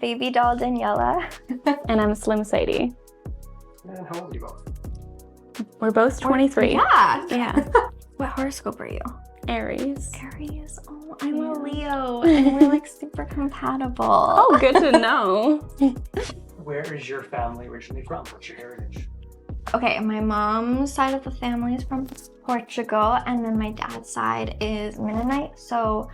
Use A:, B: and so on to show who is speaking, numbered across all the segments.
A: Baby Doll Daniela.
B: And I'm Slim Saydee.
C: And how old are you both?
B: We're both 23.
A: Yeah.
B: Yeah.
A: What horoscope are you?
B: Aries.
A: Aries. Oh, I'm a Leo. And we're like super compatible.
B: Oh, good to know.
C: Where is your family originally from? What's your heritage?
A: Okay, my mom's side of the family is from Portugal, and then my dad's side is Mennonite, so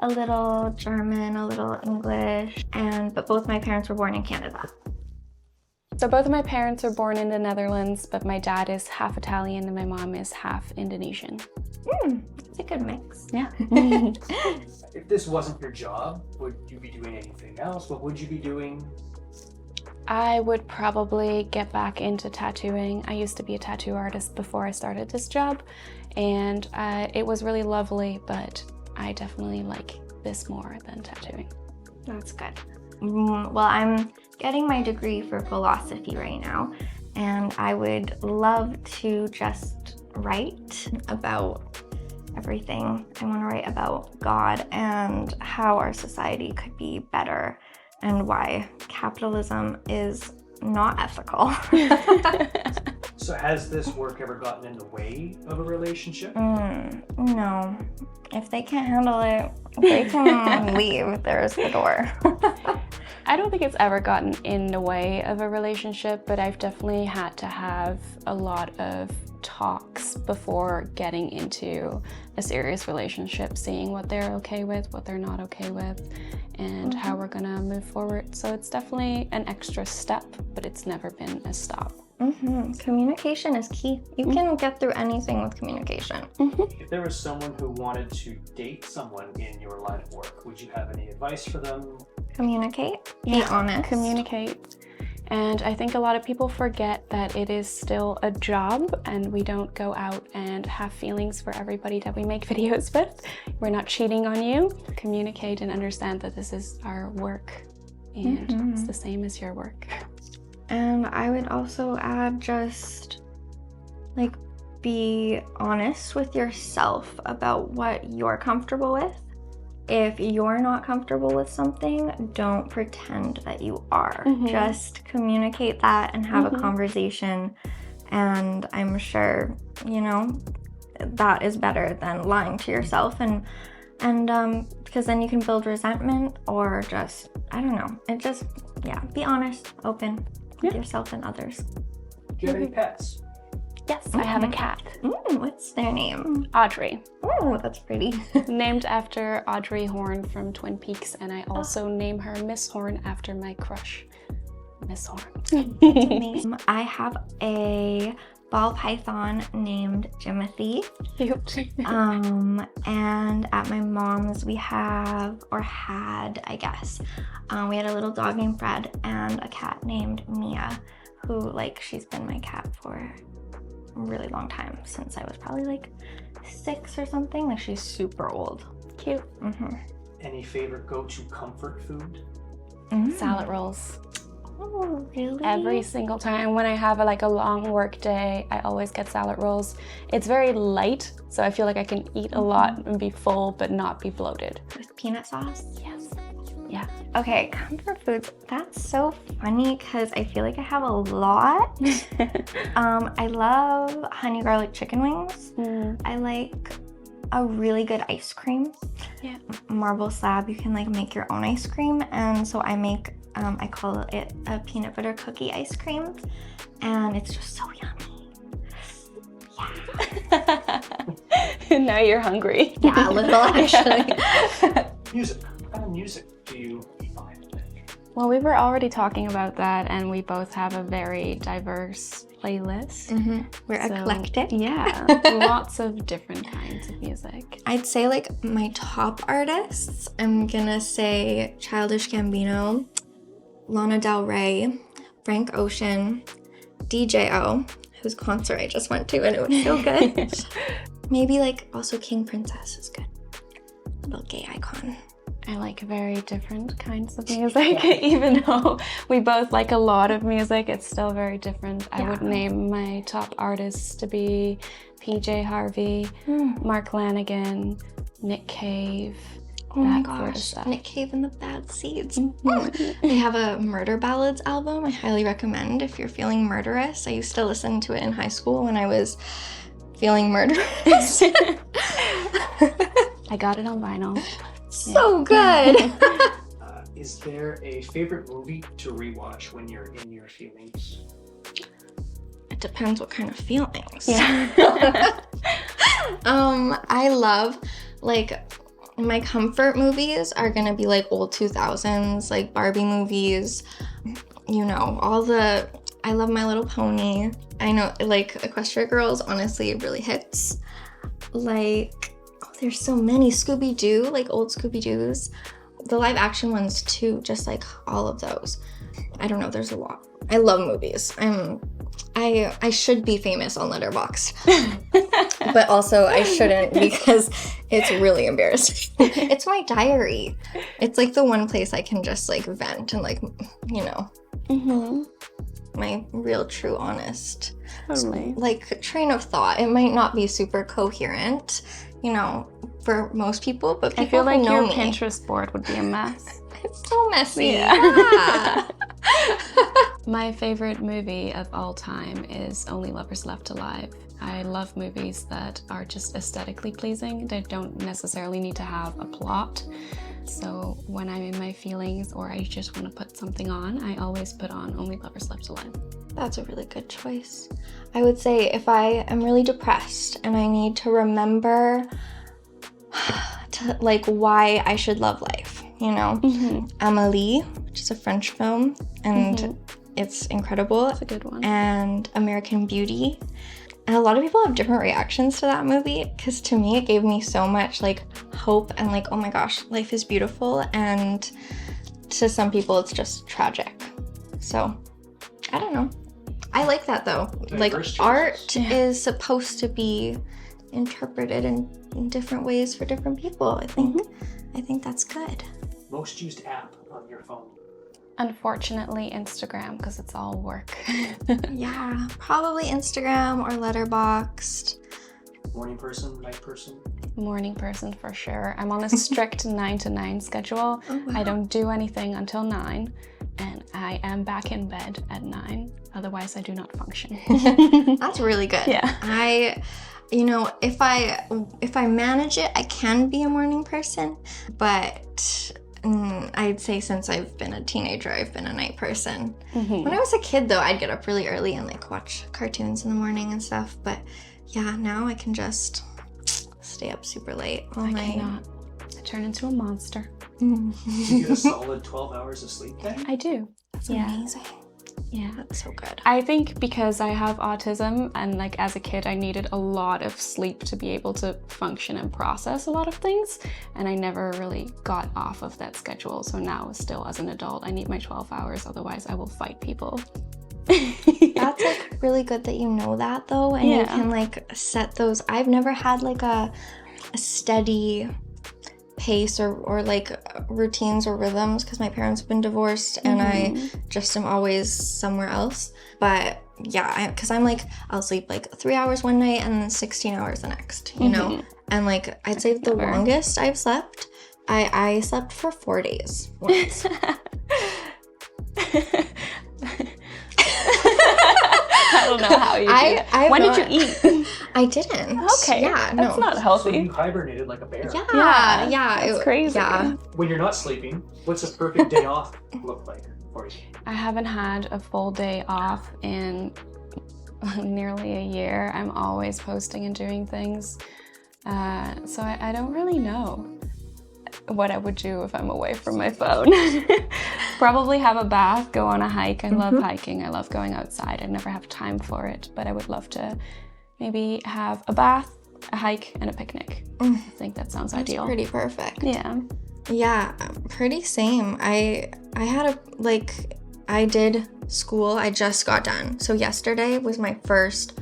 A: a little German, a little English, but both my parents were born in Canada.
B: So both of my parents were born in the Netherlands, but my dad is half Italian and my mom is half Indonesian.
A: It's a good mix.
B: Yeah.
C: If this wasn't your job, would you be doing anything else? What would you be doing?
B: I would probably get back into tattooing. I used to be a tattoo artist before I started this job, and it was really lovely, but I definitely like this more than tattooing.
A: That's good. Well, I'm getting my degree for philosophy right now, and I would love to just write about everything. I want to write about God and how our society could be better and why capitalism is not ethical.
C: So has this work ever gotten in the way of a relationship?
A: No. If they can't handle it, they can leave. There's the door.
B: I don't think it's ever gotten in the way of a relationship, but I've definitely had to have a lot of talks before getting into a serious relationship, seeing what they're okay with, what they're not okay with, and how we're gonna move forward. So it's definitely an extra step, but it's never been a stop.
A: Communication is key. You can get through anything with communication.
C: If there was someone who wanted to date someone in your line of work, would you have any advice for them?
A: Communicate. Be honest.
B: Communicate. And I think a lot of people forget that it is still a job and we don't go out and have feelings for everybody that we make videos with. We're not cheating on you. Communicate and understand that this is our work and it's the same as your work.
A: And I would also add just like be honest with yourself about what you're comfortable with. If you're not comfortable with something, don't pretend that you are. Just communicate that and have a conversation. And I'm sure, you know, that is better than lying to yourself and because then you can build resentment or just, I don't know. It just, yeah, be honest, open with yourself and others.
C: Do you have any pets?
B: Yes, I have a cat.
A: What's their name?
B: Audrey.
A: Oh, that's pretty.
B: Named after Audrey Horne from Twin Peaks, and I also name her Miss Horne after my crush, Miss Horne.
A: Amazing. I have a ball python named Jimothy.
B: Cute.
A: And at my mom's we have, or had, I guess, we had a little dog named Fred and a cat named Mia, who, like, she's been my cat for a really long time, since I was probably like 6 or something. Like, she's super old.
B: Cute.
C: Any favorite go-to comfort food?
B: Salad rolls.
A: Oh, really?
B: Every single time when I have a long work day, I always get salad rolls. It's very light, so I feel like I can eat a lot and be full but not be bloated.
A: With peanut sauce?
B: Yes. Yeah.
A: Okay, comfort foods. That's so funny because I feel like I have a lot. I love honey garlic chicken wings. I like a really good ice cream.
B: Yeah.
A: Marble slab, you can like make your own ice cream, and so I make I call it a peanut butter cookie ice cream, and it's just so yummy. Yeah.
B: Now you're hungry.
A: Yeah, a little actually.
C: Music. What kind of music do you find?
B: Well, we were already talking about that, and we both have a very diverse playlist.
A: We're eclectic.
B: Yeah, lots of different kinds of music.
A: I'd say like my top artists, I'm gonna say Childish Gambino, Lana Del Rey, Frank Ocean, DJ-O, whose concert I just went to and it was so good. Maybe like also King Princess is good. Little gay icon.
B: I like very different kinds of music. Even though we both like a lot of music, it's still very different. I would name my top artists to be PJ Harvey, Mark Lanigan, Nick Cave,
A: Oh my
B: that sort of
A: gosh,
B: stuff.
A: Nick Cave and the Bad Seeds.
B: Mhm.
A: They have a Murder Ballads album I highly recommend if you're feeling murderous. I used to listen to it in high school when I was feeling murderous.
B: I got it on vinyl.
A: So good.
C: Is there a favorite movie to rewatch when you're in your feelings?
A: It depends what kind of feelings.
B: Yeah.
A: I love, like, my comfort movies are gonna be like old 2000s, like Barbie movies, you know, I love My Little Pony. I know, like, Equestria Girls, honestly, it really hits. Like, there's so many. Scooby-Doo, like old Scooby-Doos. The live action ones too, just like all of those. I don't know, there's a lot. I love movies. I should be famous on Letterboxd, but also I shouldn't because it's really embarrassing. It's my diary. It's like the one place I can just like vent and like, you know, my real, true, honest,
B: Totally.
A: like train of thought. It might not be super coherent, you know, for most people, but people
B: I feel like
A: who know
B: your
A: me,
B: Pinterest board would be a mess.
A: it's so messy.
B: Yeah. My favorite movie of all time is Only Lovers Left Alive. I love movies that are just aesthetically pleasing. They don't necessarily need to have a plot. So when I'm in my feelings or I just want to put something on, I always put on Only Lovers Left Alive.
A: That's a really good choice. I would say if I am really depressed and I need to remember to, like, why I should love life, you know? Amélie, which is a French film, and it's incredible.
B: That's a good one.
A: And American Beauty. And a lot of people have different reactions to that movie because to me it gave me so much like hope and like, oh my gosh, life is beautiful. And to some people it's just tragic. So I don't know. I like that though. Like art is supposed to be interpreted in different ways for different people. I think that's good.
C: Most used app on your phone?
B: Unfortunately, Instagram, because it's all work.
A: Yeah, probably Instagram or Letterboxd.
C: Morning person, night person?
B: Morning person for sure. I'm on a strict 9 to 9 schedule.
A: Oh, wow.
B: I don't do anything until 9, and I am back in bed at 9. Otherwise, I do not function.
A: That's really good.
B: Yeah.
A: You know, if I manage it, I can be a morning person, but I'd say since I've been a teenager, I've been a night person. When I was a kid, though, I'd get up really early and like watch cartoons in the morning and stuff. But yeah, now I can just stay up super late all night.
B: I cannot. I turn into a monster.
C: You get a solid 12 hours of sleep then?
B: I do.
A: That's amazing.
B: Yeah.
A: That's so good.
B: I think because I have autism and like as a kid I needed a lot of sleep to be able to function and process a lot of things, and I never really got off of that schedule. So now still as an adult I need my 12 hours, otherwise I will fight people.
A: That's like really good that you know that though, and you can like set those. I've never had like a steady pace or like routines or rhythms because my parents have been divorced and I just am always somewhere else. But yeah, because I'm like, I'll sleep like 3 hours one night and then 16 hours the next, you know? And like, I'd say the longest I've slept, I slept for 4 days once.
B: I don't know how you do it. When did you eat?
A: I didn't.
B: Okay.
A: Yeah,
B: that's not
C: So
B: healthy.
C: you hibernated like a bear.
A: Yeah.
B: It's crazy.
A: Yeah.
C: When you're not sleeping, what's a perfect day off look like for you?
B: I haven't had a full day off in nearly a year. I'm always posting and doing things. So I don't really know what I would do if I'm away from my phone. Probably have a bath, go on a hike. I love hiking. I love going outside. I never have time for it, but I would love to maybe have a bath, a hike, and a picnic. I think that sounds ideal.
A: Pretty perfect.
B: Yeah.
A: Yeah, pretty same. I had I did school. I just got done. So yesterday was my first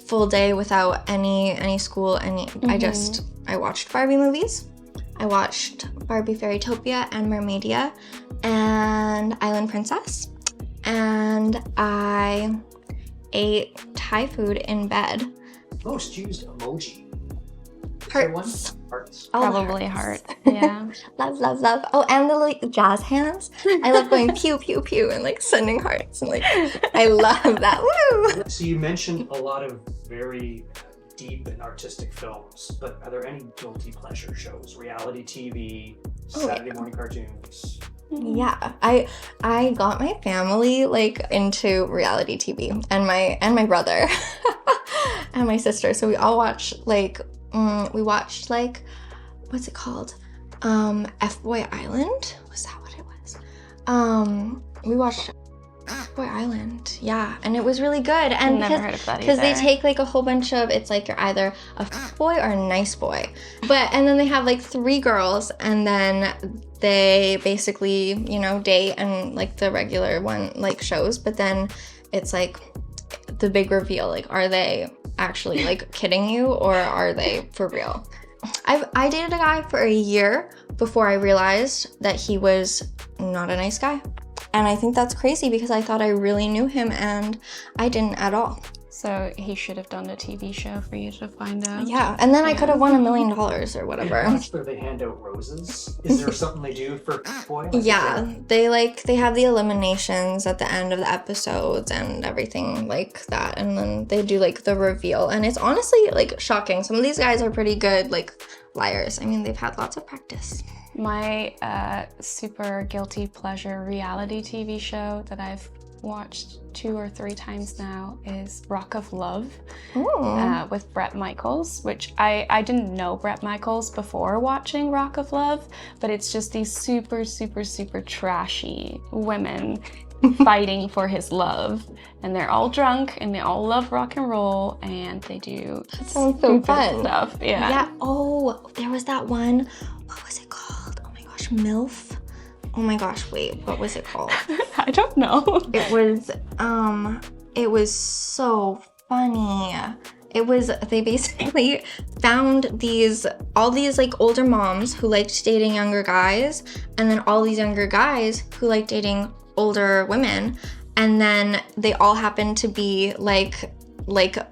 A: full day without any school. I watched Barbie movies. I watched Barbie Fairytopia and Mermaidia and Island Princess. And I ate Thai food in bed.
C: Most used emoji.
A: Hearts.
C: Hearts. voice?
A: Oh, the
B: Probably
A: hearts.
B: Heart. Yeah.
A: Love, love, love. Oh, and the like jazz hands. I love going pew, pew, pew and like sending hearts and like, I love that. Woo!
C: So you mentioned a lot of very deep and artistic films, but are there any guilty pleasure shows? Reality TV, Saturday morning cartoons?
A: Yeah, I got my family like into reality TV, and my brother and my sister. So we all watch like we watched like, what's it called? F-Boy Island? Was that what it was? We watched F-Boy Island. Yeah, and it was really good. And
B: Never heard of that
A: because they
B: either.
A: take like a whole bunch of, it's like you're either a boy or a nice boy. And then they have like 3 girls, and then they basically, you know, date and like the regular one like shows, but then it's like the big reveal, like are they actually like kidding you or are they for real? I dated a guy for a year before I realized that he was not a nice guy. And I think that's crazy because I thought I really knew him and I didn't at all.
B: So he should have done a TV show for you to find out.
A: Yeah, and then I could have won $1 million or whatever.
C: That's where they hand out roses. Is there something they do for boy?
A: Yeah, they have the eliminations at the end of the episodes and everything like that, and then they do like the reveal, and it's honestly like shocking. Some of these guys are pretty good like liars. I mean, they've had lots of practice.
B: My super guilty pleasure reality TV show that I've watched 2 or 3 times now is Rock of Love with Bret Michaels, which I didn't know Bret Michaels before watching Rock of Love, but it's just these super, super, super trashy women fighting for his love, and they're all drunk and they all love rock and roll and they do
A: That sounds so fun
B: stuff.
A: Yeah. Oh, there was that one, what was it called? Oh my gosh, MILF. Oh my gosh, wait, what was it called?
B: I don't know.
A: It was so funny. They basically found all these like older moms who liked dating younger guys, and then all these younger guys who liked dating older women, and then they all happened to be like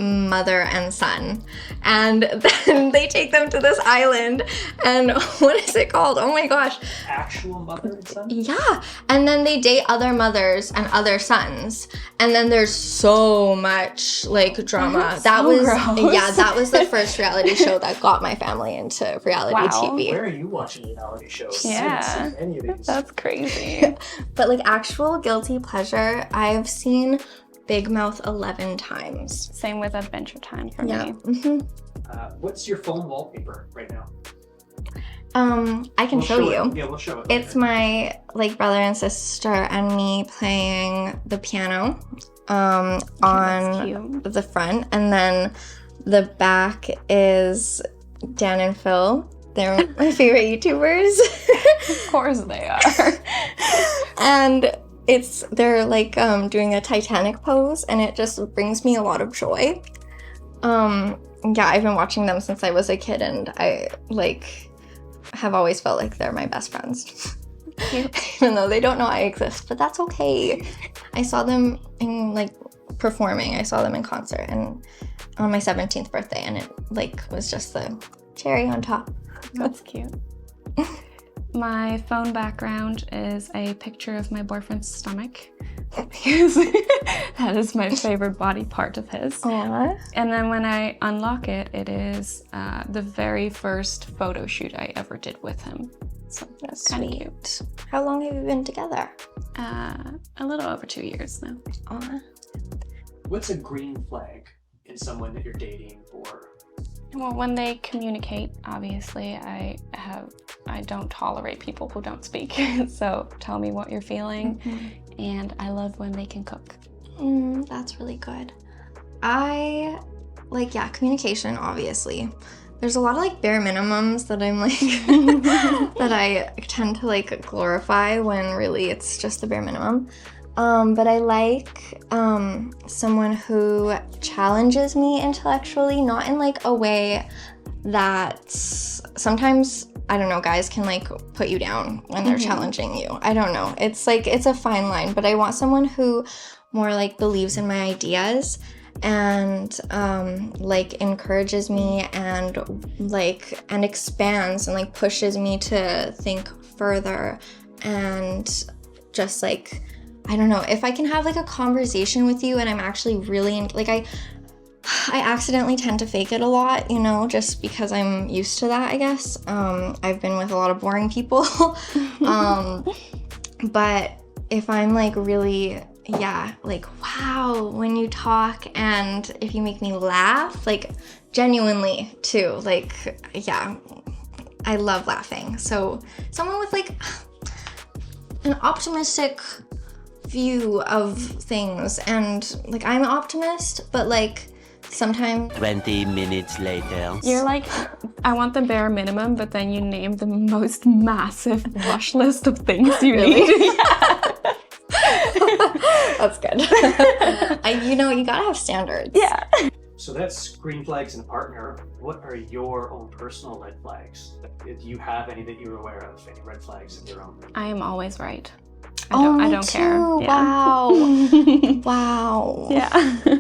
A: mother and son, and then they take them to this island, and what is it called? Oh my gosh.
C: Actual mother and son?
A: Yeah, and then they date other mothers and other sons, and then there's so much like drama. That was the first reality show that got my family into reality TV.
C: Where are you watching reality shows?
B: Yeah.
C: I haven't seen any of these.
B: That's crazy.
A: But like actual guilty pleasure, I've seen Big Mouth 11 times.
B: Same with Adventure Time for me.
A: Mm-hmm.
C: What's your phone wallpaper right now?
A: I can show you.
C: Yeah, we'll show it.
A: It's my like brother and sister and me playing the piano on the front, and then the back is Dan and Phil. They're my favorite YouTubers.
B: Of course they are.
A: And they're like doing a Titanic pose, and it just brings me a lot of joy. Yeah, I've been watching them since I was a kid, and I like have always felt like they're my best friends. Even though they don't know I exist, but that's okay. I saw them in like performing. I saw them in concert and on my 17th birthday, and it like was just the cherry on top.
B: That's cute. My phone background is a picture of my boyfriend's stomach because that is my favorite body part of his.
A: Aww.
B: And then when I unlock it, it is the very first photo shoot I ever did with him. So
A: That's
B: kind of
A: sweet.
B: cute.
A: How long have you been together?
B: A little over 2 years now.
A: Aww.
C: What's a green flag in someone that you're dating or?
B: Well, when they communicate, obviously, I don't tolerate people who don't speak. So tell me what you're feeling.
A: Mm-hmm.
B: And I love when they can cook.
A: That's really good. Communication, obviously. There's a lot of like bare minimums that I'm like, that I tend to like glorify when really it's just the bare minimum. But I like someone who challenges me intellectually, not in like a way that sometimes, I don't know, guys can like put you down when they're challenging you. I don't know. It's like, it's a fine line, but I want someone who more like believes in my ideas and like encourages me and expands and like pushes me to think further, and just like, I don't know, if I can have like a conversation with you and I'm actually really I accidentally tend to fake it a lot, you know, just because I'm used to that, I guess. I've been with a lot of boring people. But if I'm like really, like, wow, when you talk and if you make me laugh, like genuinely too, like, yeah, I love laughing. So someone with like an optimistic view of things, and like I'm an optimist, but like sometimes
D: 20 minutes later.
B: You're like, I want the bare minimum, but then you name the most massive wish list of things you need.
A: That's good. You know, you gotta have standards.
B: Yeah.
C: So that's green flags in a partner. What are your own personal red flags? Do you have any that you're aware of? Any red flags of your own?
B: I am always right.
A: Me
B: I don't
A: too.
B: care.
A: Wow. Wow.
B: Yeah.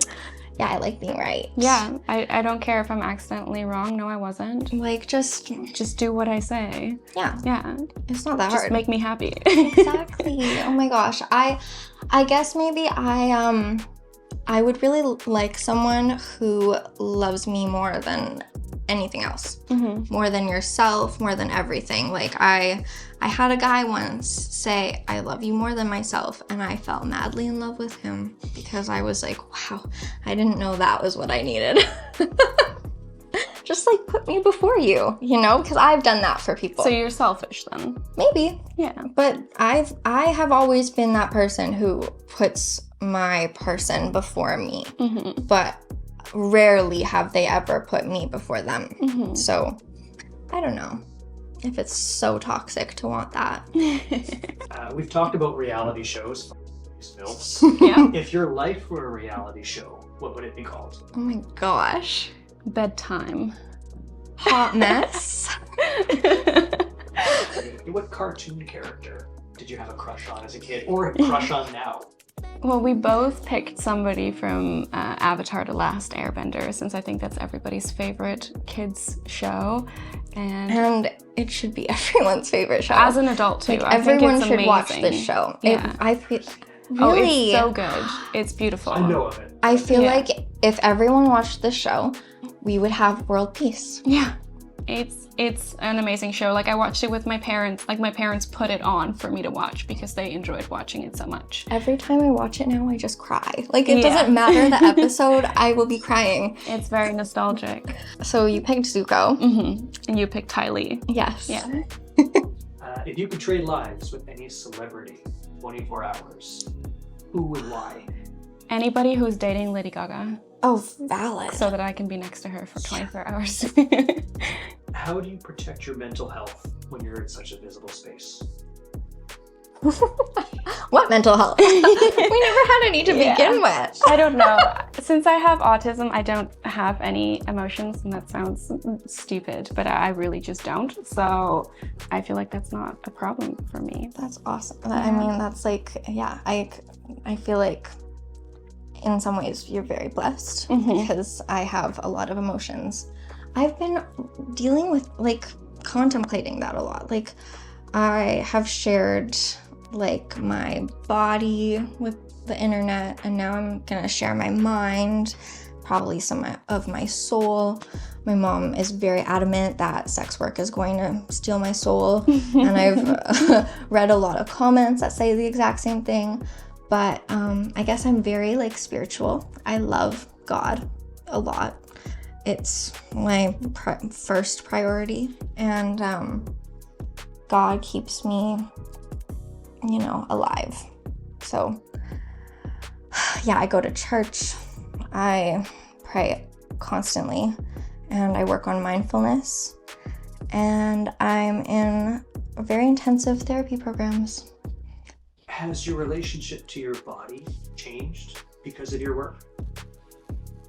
A: Yeah, I like being right.
B: Yeah, I don't care if I'm accidentally wrong. No, I wasn't.
A: Like, just
B: do what I say.
A: yeah.
B: Yeah.
A: It's not that
B: Just
A: hard.
B: make me happy.
A: Exactly. Oh my gosh. I guess maybe I would really like someone who loves me more than anything else. More than yourself, more than everything. Like I had a guy once say, I love you more than myself, and I fell madly in love with him because I was like, wow, I didn't know that was what I needed. Just like put me before you, you know, because I've done that for people.
B: So you're selfish then?
A: Maybe.
B: Yeah.
A: But I have always been that person who puts my person before me. But rarely have they ever put me before them. So I don't know if it's so toxic to want that.
C: We've talked about reality shows. Films.
B: Yeah.
C: If your life were a reality show, what would it be called?
A: Oh my gosh.
B: Bedtime.
A: Hot mess.
C: What cartoon character did you have a crush on as a kid, or a crush on now?
B: Well, we both picked somebody from Avatar: The Last Airbender, since I think that's everybody's favorite kids show. And
A: it should be everyone's favorite show.
B: as an adult too,
A: like,
B: I think
A: everyone
B: it's
A: should
B: amazing.
A: watch this show.
B: Yeah.
A: I feel
B: Oh,
A: really.
B: it's so good. It's beautiful.
C: I know of it.
A: I feel
B: Yeah.
A: like if everyone watched this show, we would have world peace.
B: Yeah. It's an amazing show. Like, I watched it with my parents. Like, my parents put it on for me to watch because they enjoyed watching it so much.
A: Every time I watch it now, I just cry. Like, it
B: Yeah.
A: doesn't matter the episode, I will be crying.
B: It's very nostalgic.
A: So you picked Zuko.
B: And you picked Ty Lee.
A: Yes.
B: Yeah.
C: If you could trade lives with any celebrity, 24 hours, who and why?
B: Anybody who's dating Lady Gaga,
A: Oh, valid.
B: so that I can be next to her for 24 hours.
C: How do you protect your mental health when you're in such a visible space?
A: What mental health? We never had any to
B: Yeah.
A: begin with.
B: I don't know. Since I have autism, I don't have any emotions, and that sounds stupid, but I really just don't. So I feel like that's not a problem for me.
A: That's awesome. I mean, that's like, yeah, I feel like in some ways you're very blessed because I have a lot of emotions. I've been dealing with, like, contemplating that a lot. Like, I have shared, like, my body with the internet, and now I'm gonna share my mind, probably some of my soul. My mom is very adamant that sex work is going to steal my soul, and I've read a lot of comments that say the exact same thing. But I guess I'm very, like, spiritual. I love God a lot. It's my first priority, and God keeps me, you know, alive. So yeah, I go to church, I pray constantly, and I work on mindfulness, and I'm in very intensive therapy programs.
C: Has your relationship to your body changed because of your work?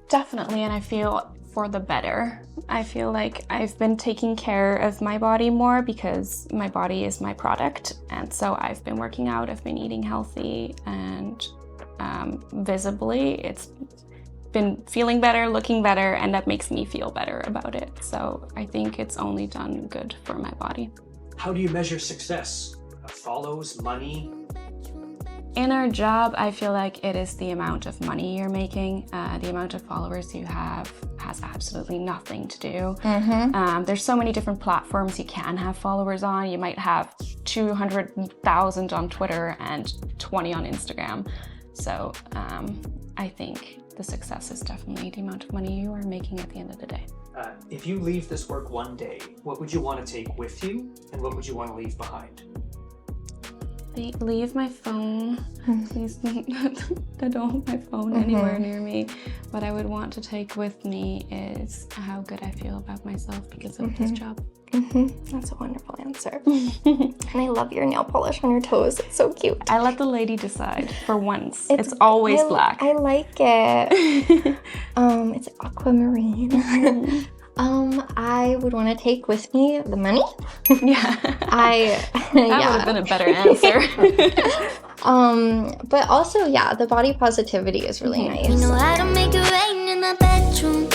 B: Definitely, and I feel for the better. I feel like I've been taking care of my body more because my body is my product, and so I've been working out, I've been eating healthy, and visibly it's been feeling better, looking better, and that makes me feel better about it. So I think it's only done good for my body.
C: How do you measure success? Follows, money?
B: In our job, I feel like it is the amount of money you're making. The amount of followers you have has absolutely nothing to do. There's so many different platforms you can have followers on. You might have 200,000 on Twitter and 20 on Instagram. So I think the success is definitely the amount of money you are making at the end of the day.
C: If you leave this work one day, what would you want to take with you, and what would you want to leave behind?
B: Leave my phone. Please don't have my phone anywhere near me. What I would want to take with me is how good I feel about myself because of this job.
A: That's a wonderful answer. And I love your nail polish on your toes. It's so cute.
B: I let the lady decide for once. It's always black.
A: I like it. It's aquamarine. I would want to take with me the money.
B: Yeah.
A: That
B: would have been a better answer.
A: But also, the body positivity is really nice.
E: You know how to make it rain in the bedroom.